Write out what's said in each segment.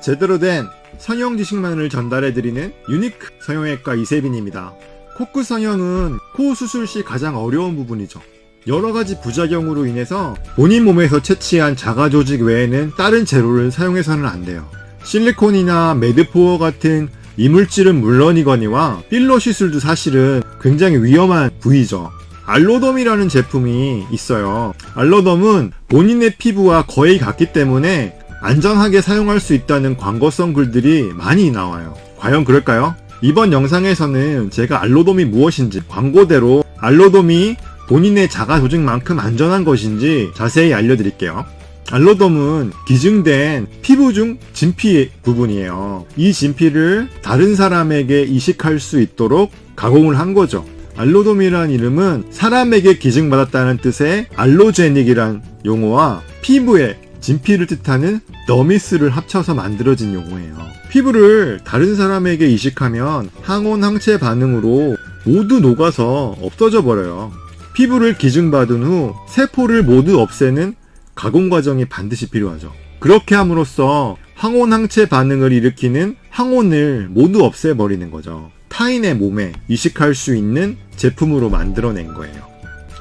제대로 된 성형 지식만을 전달해드리는 유니크 성형외과 이세빈입니다. 코끝 성형은 코 수술 시 가장 어려운 부분이죠. 여러가지 부작용으로 인해서 본인 몸에서 채취한 자가조직 외에는 다른 재료를 사용해서는 안 돼요. 실리콘이나 매드포어 같은 이물질은 물론이거니와 필러 시술도 사실은 굉장히 위험한 부위죠. 알로덤이라는 제품이 있어요. 알로덤은 본인의 피부와 거의 같기 때문에 안전하게 사용할 수 있다는 광고성 글들이 많이 나와요. 과연 그럴까요? 이번 영상에서는 제가 알로덤이 무엇인지, 광고대로 알로덤이 본인의 자가 조직만큼 안전한 것인지 자세히 알려드릴게요. 알로덤은 기증된 피부 중 진피 부분이에요. 이 진피를 다른 사람에게 이식할 수 있도록 가공을 한 거죠. 알로덤이란 이름은 사람에게 기증받았다는 뜻의 알로제닉이란 용어와 피부에 진피를 뜻하는 더미스를 합쳐서 만들어진 용어예요. 피부를 다른 사람에게 이식하면 항원 항체 반응으로 모두 녹아서 없어져 버려요. 피부를 기증받은 후 세포를 모두 없애는 가공 과정이 반드시 필요하죠. 그렇게 함으로써 항원 항체 반응을 일으키는 항원을 모두 없애버리는 거죠. 타인의 몸에 이식할 수 있는 제품으로 만들어낸 거예요.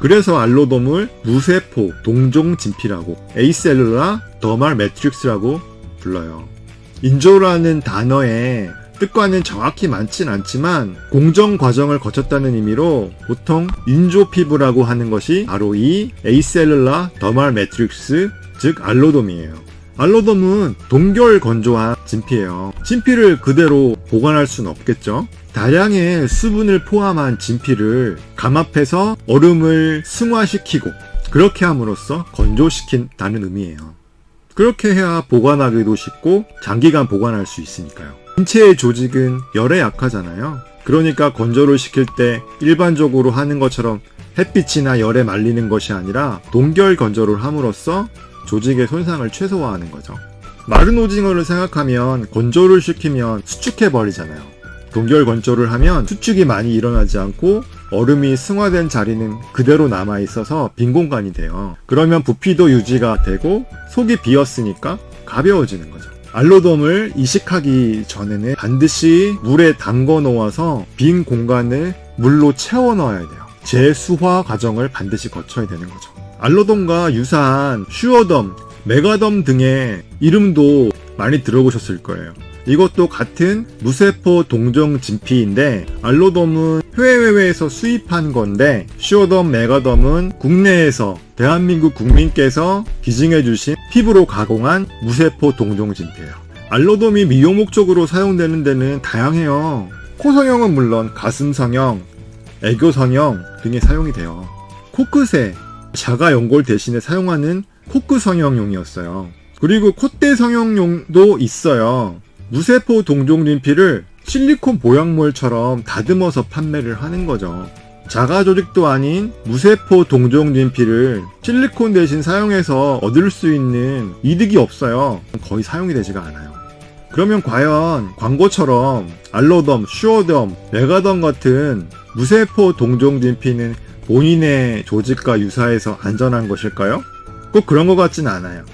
그래서 알로덤을 무세포 동종 진피라고, 에이셀룰라 더말 매트릭스라고 불러요. 인조라는 단어의 뜻과는 정확히 맞진 않지만 공정 과정을 거쳤다는 의미로 보통 인조 피부라고 하는 것이 바로 이 에이셀룰라 더말 매트릭스, 즉 알로덤이에요. 알로덤은 동결 건조한 진피예요. 진피를 그대로 보관할 수는 없겠죠. 다량의 수분을 포함한 진피를 감압해서 얼음을 승화시키고 그렇게 함으로써 건조시킨다는 의미예요. 그렇게 해야 보관하기도 쉽고 장기간 보관할 수 있으니까요. 인체의 조직은 열에 약하잖아요. 그러니까 건조를 시킬 때 일반적으로 하는 것처럼 햇빛이나 열에 말리는 것이 아니라 동결 건조를 함으로써 조직의 손상을 최소화하는 거죠. 마른 오징어를 생각하면 건조를 시키면 수축해버리잖아요. 동결 건조를 하면 수축이 많이 일어나지 않고 얼음이 승화된 자리는 그대로 남아있어서 빈 공간이 돼요. 그러면 부피도 유지가 되고 속이 비었으니까 가벼워지는 거죠. 알로덤을 이식하기 전에는 반드시 물에 담궈 놓아서 빈 공간을 물로 채워 넣어야 돼요. 재수화 과정을 반드시 거쳐야 되는 거죠. 알로덤과 유사한 슈어덤, 메가덤 등의 이름도 많이 들어보셨을 거예요. 이것도 같은 무세포 동종 진피인데 알로덤은 해외에서 수입한 건데 슈어덤, 메가덤은 국내에서 대한민국 국민께서 기증해주신 피부로 가공한 무세포 동종 진피예요. 알로덤이 미용 목적으로 사용되는 데는 다양해요. 코 성형은 물론 가슴 성형, 애교 성형 등에 사용이 돼요. 코끝에 자가 연골 대신에 사용하는 코끝 성형용이었어요. 그리고 콧대 성형용도 있어요. 무세포 동종 진피를 실리콘 보형물처럼 다듬어서 판매를 하는 거죠. 자가 조직도 아닌 무세포 동종 진피를 실리콘 대신 사용해서 얻을 수 있는 이득이 없어요. 거의 사용이 되지가 않아요. 그러면 과연 광고처럼 알로덤, 슈어덤, 메가덤 같은 무세포 동종 진피는 본인의 조직과 유사해서 안전한 것일까요? 꼭 그런 것 같진 않아요.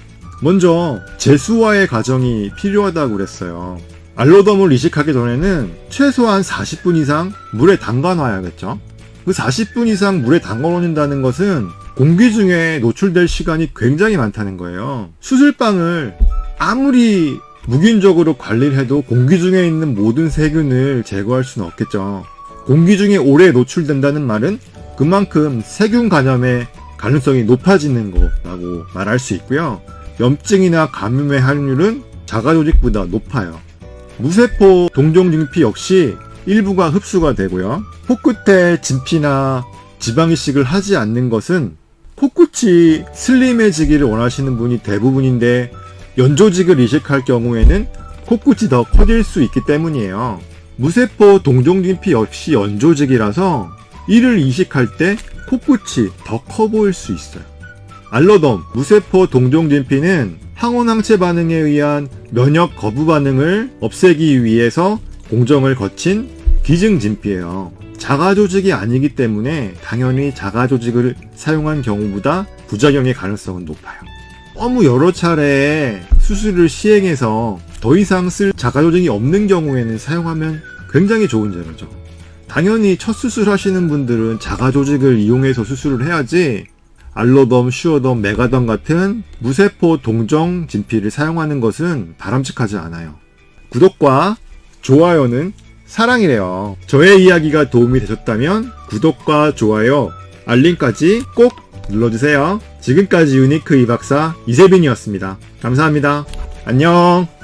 먼저 재수화의 과정이 필요하다고 그랬어요. 알로덤을 이식하기 전에는 최소한 40분 이상 물에 담가 놔야겠죠. 그 40분 이상 물에 담가 놓는다는 것은 공기 중에 노출될 시간이 굉장히 많다는 거예요. 수술방을 아무리 무균적으로 관리를 해도 공기 중에 있는 모든 세균을 제거할 수는 없겠죠. 공기 중에 오래 노출된다는 말은 그만큼 세균 감염의 가능성이 높아지는 거라고 말할 수 있고요. 염증이나 감염의 확률은 자가조직보다 높아요. 무세포 동종 진피 역시 일부가 흡수가 되고요. 코끝에 진피나 지방 이식을 하지 않는 것은 코끝이 슬림해지기를 원하시는 분이 대부분인데 연조직을 이식할 경우에는 코끝이 더 커질 수 있기 때문이에요. 무세포 동종 진피 역시 연조직이라서 이를 이식할 때 코끝이 더 커 보일 수 있어요. 알로덤, 무세포 동종 진피는 항원 항체 반응에 의한 면역 거부 반응을 없애기 위해서 공정을 거친 기증 진피예요. 자가 조직이 아니기 때문에 당연히 자가 조직을 사용한 경우보다 부작용의 가능성은 높아요. 너무 여러 차례 수술을 시행해서 더 이상 쓸 자가조직이 없는 경우에는 사용하면 굉장히 좋은 재료죠. 당연히 첫 수술하시는 분들은 자가조직을 이용해서 수술을 해야지 알로덤, 슈어덤, 메가덤 같은 무세포 동정 진피를 사용하는 것은 바람직하지 않아요. 구독과 좋아요는 사랑이래요. 저의 이야기가 도움이 되셨다면 구독과 좋아요, 알림까지 꼭 눌러주세요. 지금까지 유니크 이박사 이세빈이었습니다. 감사합니다. 안녕.